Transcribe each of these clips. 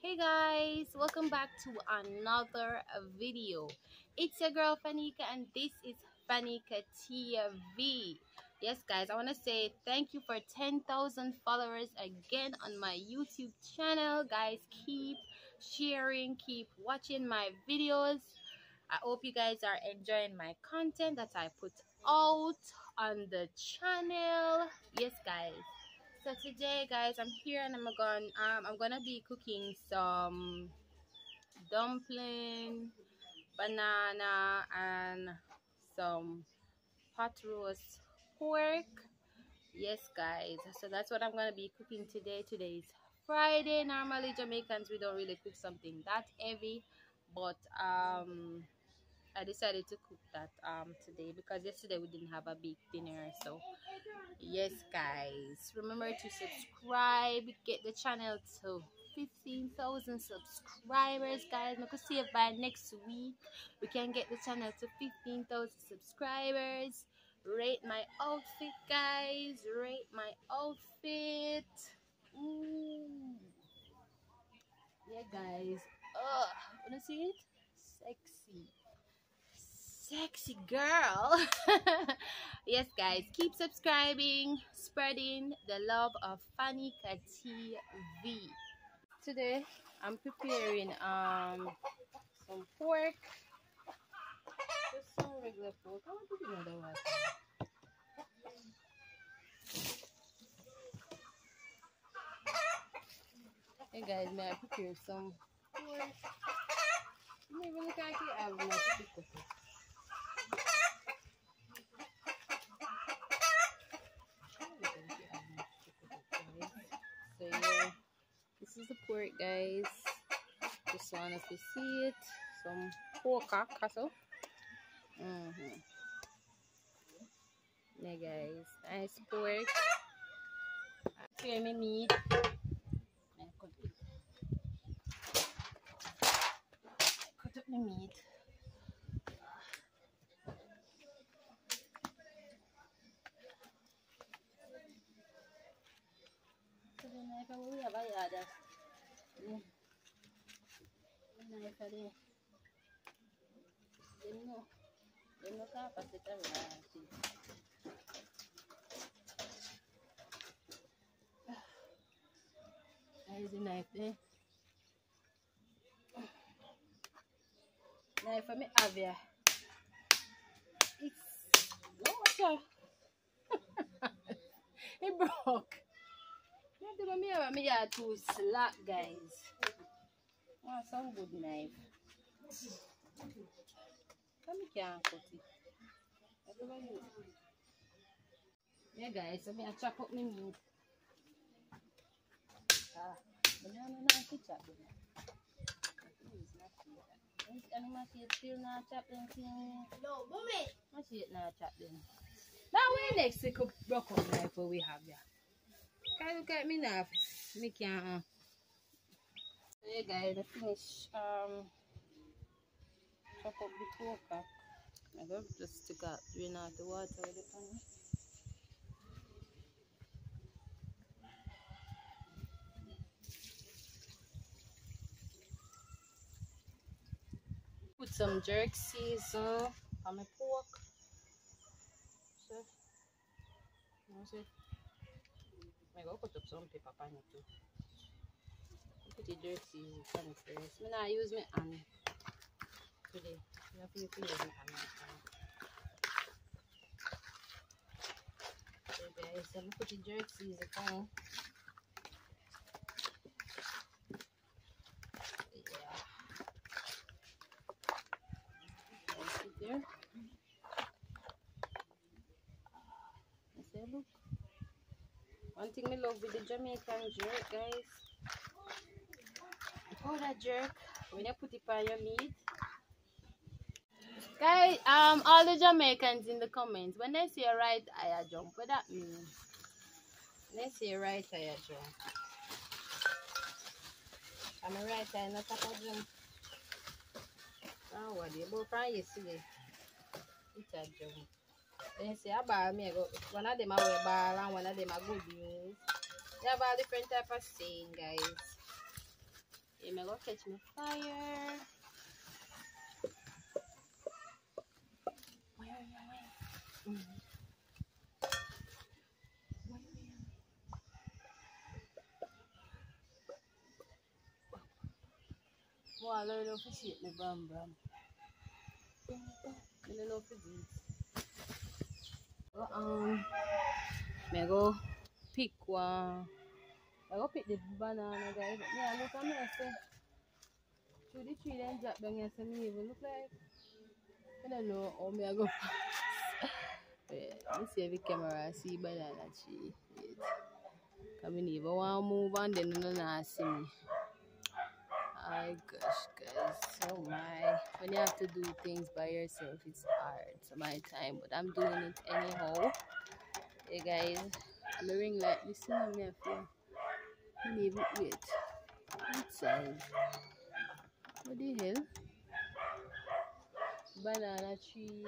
Hey guys, welcome back to another video. It's your girl Fanika and this is Fanika TV. Yes guys, I want to say thank you for 10,000 followers again on my YouTube channel. Guys, keep sharing, keep watching my videos. I hope you guys are enjoying my content that I put out on the channel. Yes guys. So today guys, I'm here and I'm gonna be cooking some dumpling, banana, and some pot roast pork. Yes guys, so that's what I'm gonna be cooking today. Today is Friday. Normally Jamaicans, we don't really cook something that heavy, but I decided to cook that today because yesterday we didn't have a big dinner. So yes guys, remember to subscribe, get the channel to 15,000 subscribers guys. I could see if by next week we can get the channel to 15,000 subscribers. Rate my outfit guys, rate my outfit. Ooh. Yeah guys, wanna see it? Sexy girl. Yes guys, keep subscribing, spreading the love of Fanika TV. Today I'm preparing some pork, just some regular pork. I want to do another one. Hey guys, may I prepare some pork? You never look like you have much to cook. So yeah, this is the pork guys. Just want us to see it. Some pork castle. Yeah guys, nice pork. Prepare my meat. Cut up my meat. So the knife we have a yard. Knife there. Them no capacity around. There's the knife there. Knife for me have here. It's water. It broke. Me have me yard too slack guys. Want some good knife. Come can't cut it. Yeah guys, so I chop up my meat. But I don't know how to chop it. Animal still not chop them thing. No, mommy. I see it not chop them. That way next we could broke up knife we have here. Can you look at me now? Me can't. So yeah guys, I finish chop up the pork. I go just stick out, drain out the water with the pan. Put some jerk season on my pork. So, I go put up some pepper on it too. Put the jerk season on it first. I not use my hand today. You have to use my hand. So guys, I'm going to put the jerk season on. There. Look. One thing I love with the Jamaican jerk, guys. Before that jerk, when you put it on your meat, guys, all the Jamaicans in the comments, when they say right eye jump, what that means? When they say right eye jump, I'm a right eye, not a jump. Oh, what do you go from yesterday? It's a jump. Then say about me, one of them are wear ball and one of them are good news. They have all different type of saying, guys. I'm gonna catch my fire. Well, I learned how to shape my bram. I don't know how to do it. So, I go pick one. I go pick the banana, guys. Yeah, look at me. I say, through the tree, then drop down here. So me even look like, I don't know how me I go pass. Wait, let me see if the camera see banana tree. Wait. Cause me even want to move and then you don't see me. My gosh, guys. Oh my. When you have to do things by yourself, it's hard. So my time, but I'm doing it anyhow. Hey guys, I'm a ring light. Listen to me. Even wait. Outside. What the hell? Banana tree.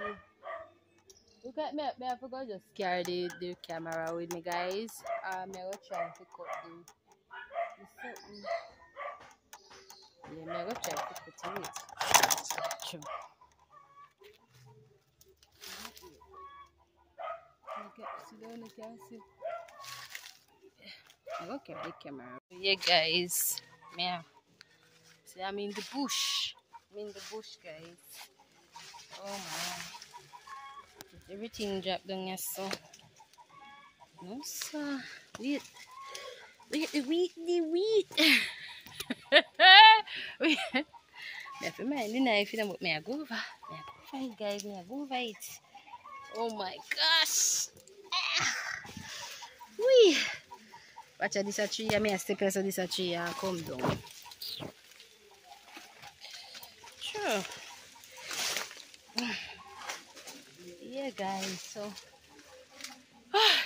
Look at me. I forgot to just carry the camera with me, guys. I'm gonna try to cut the something. Yeah, I'm gonna try to cut it. True. Sit down, you can see. I'm gonna carry the camera. Yeah, guys. Yeah. See, I'm in the bush. Guys. Oh my. Everything dropped down here, so. No, sir. Wait, the wheat. Wait. I have to mind the knife, but may I go over? It, guys. May I go over it? Oh my gosh. Wee. Watch out, this a tree. I may step here so this a tree and come down. Sure. Yeah, guys.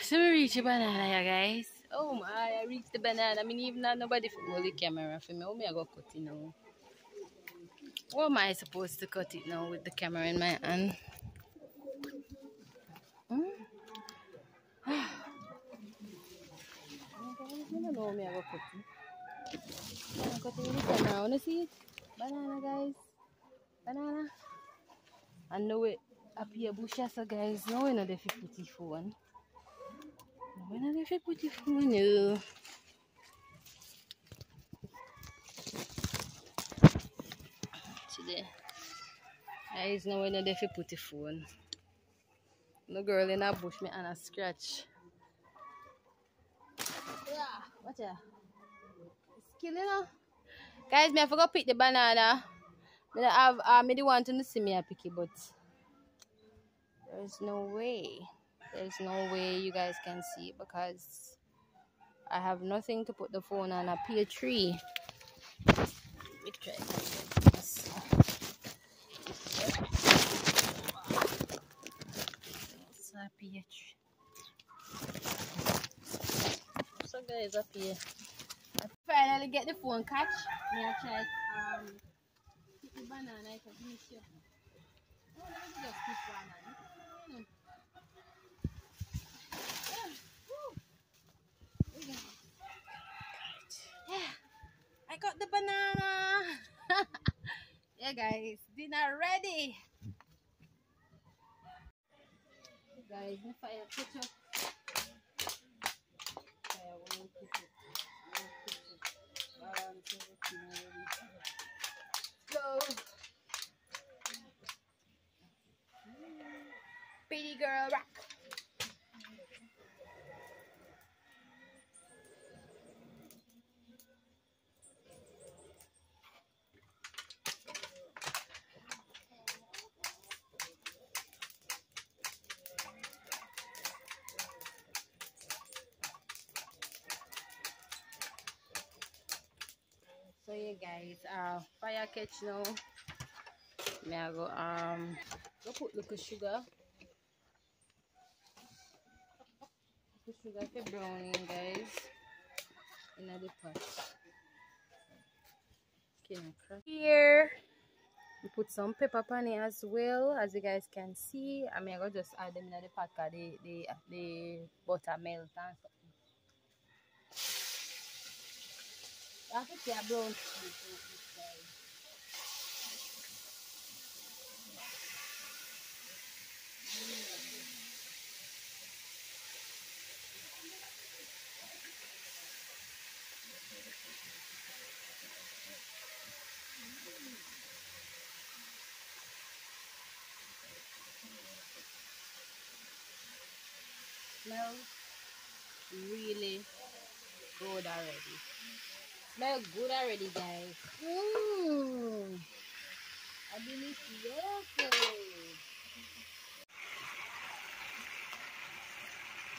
So we reach the banana, yeah, guys. Oh my, I reached the banana. I mean, even not nobody hold the camera for me. How me I go cut it now? How am I supposed to cut it now with the camera in my hand? I don't know how me I go cut it. I'm cutting with the camera. Wanna see it? Banana, guys. Banana. I know it appear bushes, so guys. No, we're not there for put it phone. We're not there for put it phone, no. Today. Guys, now we're not there for put the phone. No girl in a bush, me and a scratch. Yeah, watch out. It's killing her. Guys, me I forgot to pick the banana. Me the want to see me I pick it, but there's no way. There's no way you guys can see it because I have nothing to put the phone on a pear tree. Let me try this. It's a pear tree. So guys, up here. I finally get the phone catch. Me I tried pick the banana. I can finish it. Oh, let me just pick one. Yeah, I got the banana. Yeah, guys, dinner ready. Guys, my fire ketchup. Go. Pretty girl rock. So yeah, guys, fire catch now. Me I go put little sugar. Put sugar for browning, guys. In the pot. Here we put some pepper on it as well, as you guys can see. I mean, I go just add them in the pot because the butter melt and something. I have to see a brown sheet this side. Smells really good already. Smell good already, guys. I believe yes.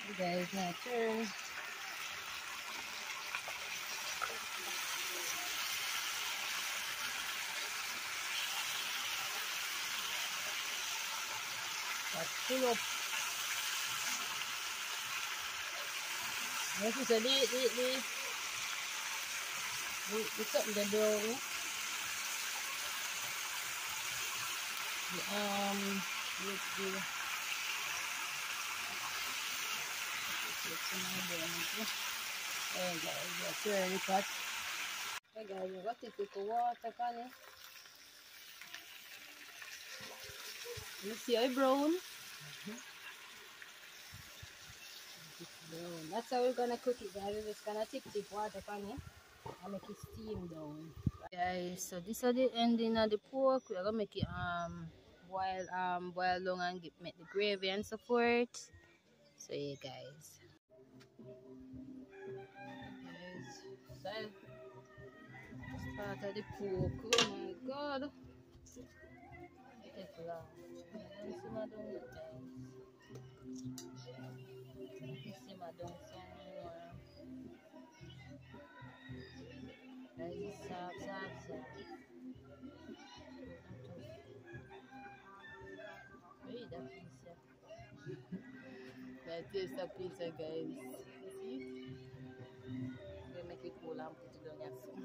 You guys, my turn. That's full up. This is a the something the brown. Hey guys, that's really hot. Hey guys, we got to take the water on it. You see how brown? Brown. That's how we're gonna cook it, guys. We're just gonna tip water on it and make it steam down. Guys, so this is the ending of the pork. We're gonna make it boil long and make the gravy and so forth. So yeah guys. Guys, so start of the pork. Oh my god. It takes long. Simmer down it, guys. Simmer down some more. Guys, it's soft. Wait, that pizza. That is a pizza, guys. You see? We make it cool and put it on your phone.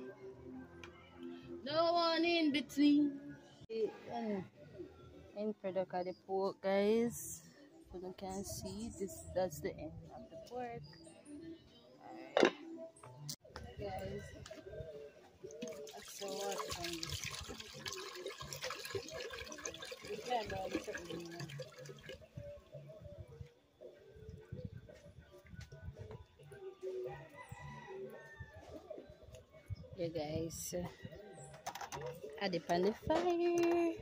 No one in between. End product of the pork, guys. So you can see this. That's the end of the pork. Alright, guys. That's so awesome. Yeah, guys. Add it on the fire.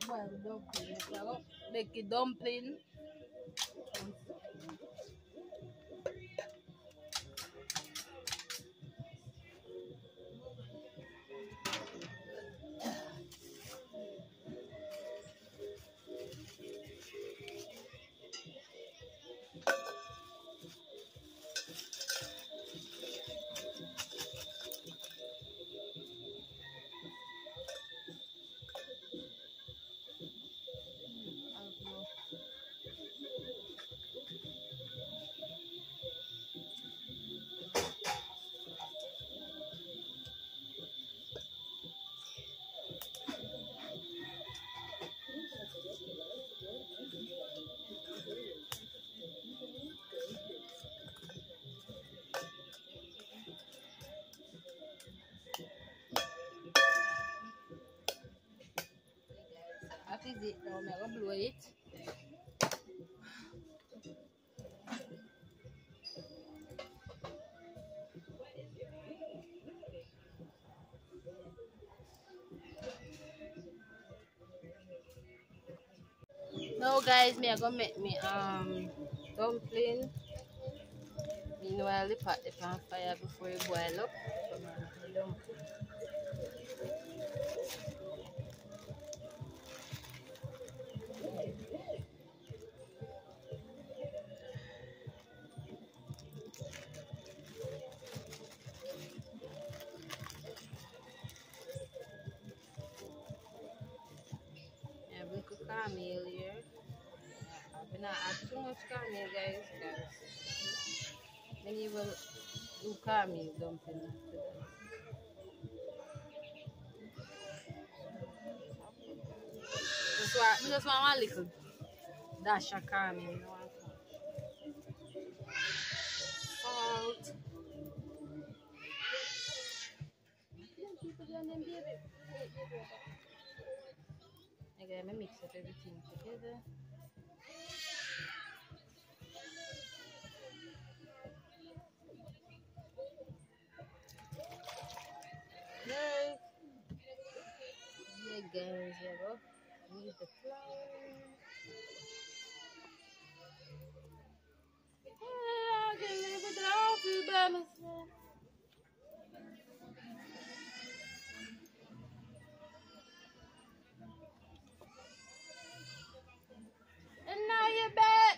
Well, dumpling. Make it dumpling. That is it now. I'm going to blow it. Now guys, me I gonna make me dumpling. Meanwhile, the pot the pan fire before it boil up. caramel here. I will not add too much caramel, guys, because many will do caramel dumpling after that. Just want a little dash of caramel. You know, salt. Again, I mix up everything together. Yes. Yeah, guys, yeah, go. Use the flour. And now you're back.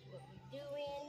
What we're doing.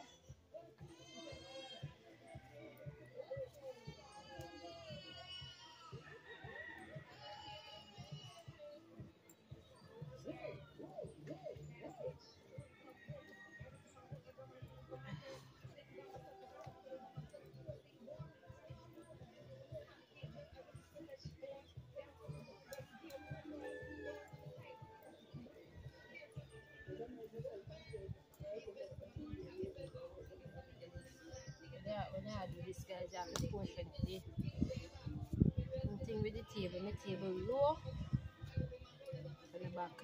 When I do this, guys, I have to portion the thing with the table. My table low. On the back,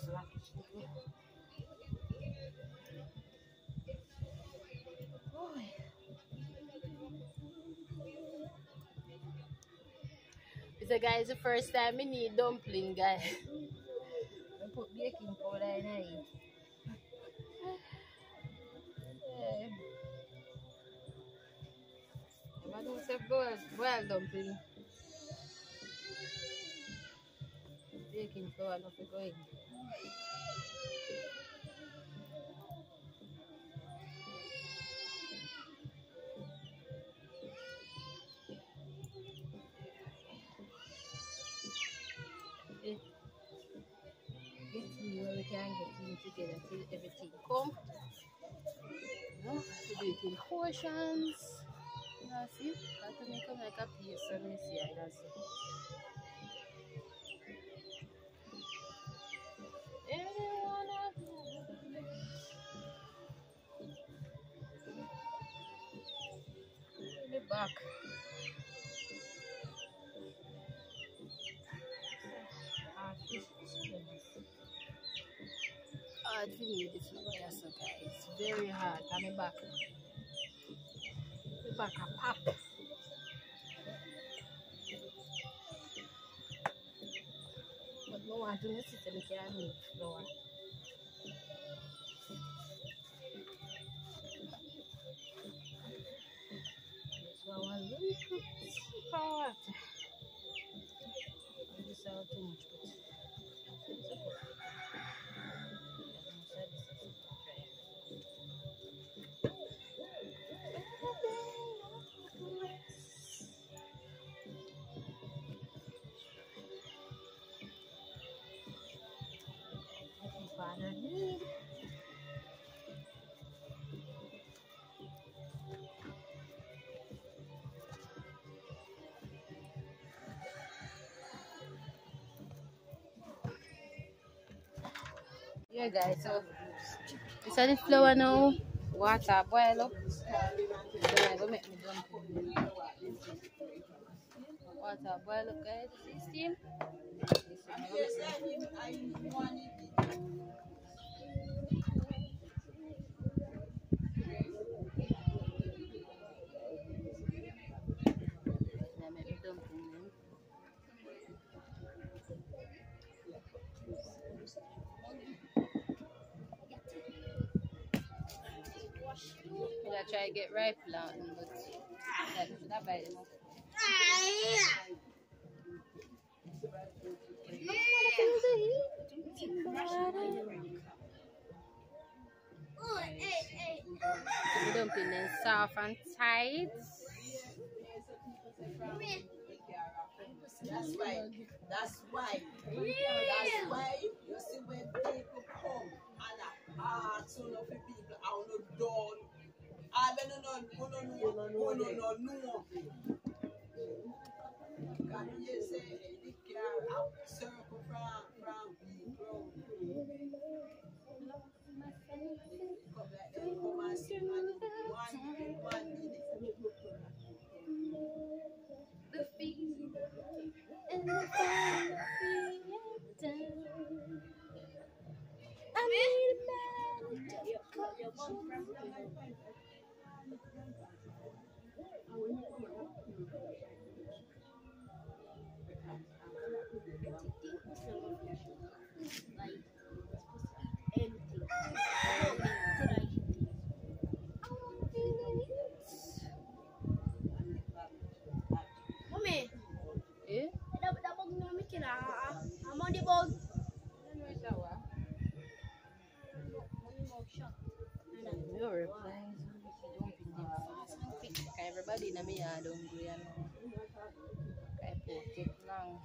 slack it. So guys, the first time I need dumpling, guys. I put baking powder in it. I'm going to boil dumpling. Baking powder, not going. Get in where we can get in together till everything come. You know, we do it in portions. You know, see? Got to make them like a piece so me see it, that's it. Back. Hard to need this fire, so guys. It's very hard. I'm back. The back a pop. But no one to sit and can't move flour. So I want to really put water. This is too much, but it's okay. Yeah, guys, so it's the flour now. Water boil up. So I'm gonna make me dumpling. Water boil up, guys. See steam? I try to get ripe plantain, but that bite them up. The dumpling is soft and tight. That's why you see when people come and ask some of the people how not done. I don't know. Can you say the car out circle from people? Come and see one minute. The feet and the fire. I need a man. Mommy, Eh? dapat mo mikir mau di bawah. You're replying. Dumpling them fast and quick. Everybody in me are hungry and I put it long.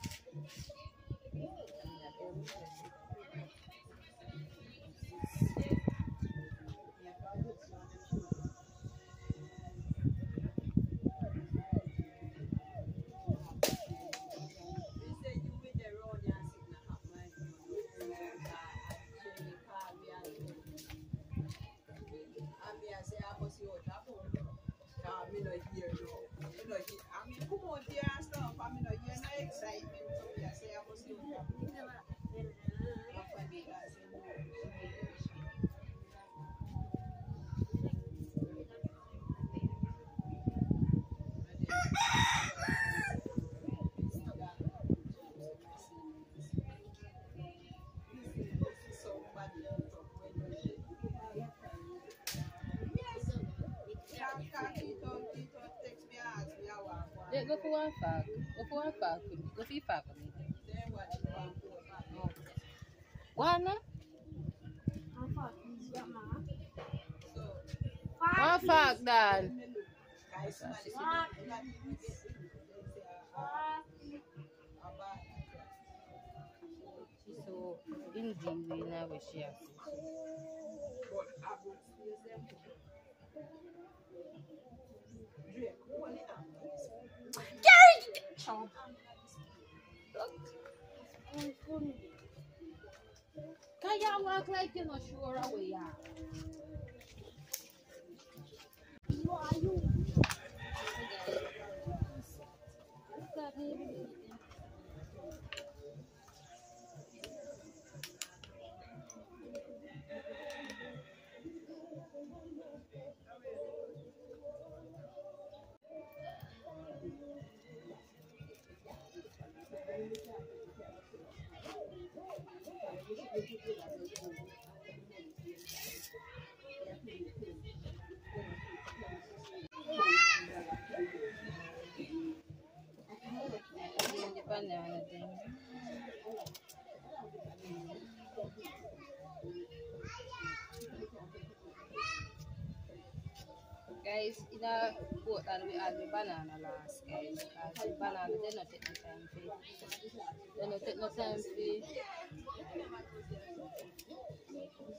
Yeah, go for one fact. Go for one fact. Go for fact. One? One fact, Dan. So, in the way now we share. Can you walk like you're not sure away? Banana thing. Guys, in a boat and we had the banana last, guys. The banana, they don't take no time for it. They don't take no time for it.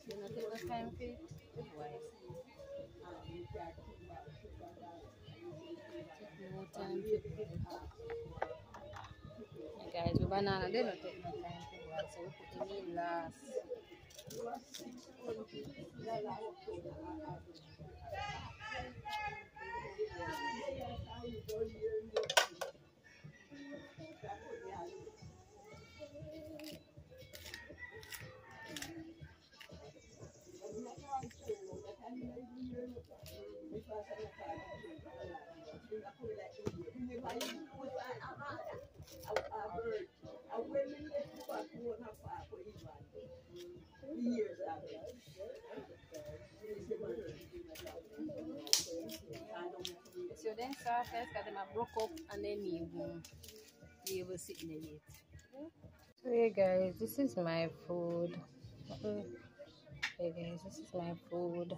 They don't take no time for it. Why? Take no time for it. Guys, the banana, they don't take no time for it. So we put them in last. then soft, because them are broke up and then you won't be able to sit in the yet. So yeah guys, this is my food. Hey guys, this is my food.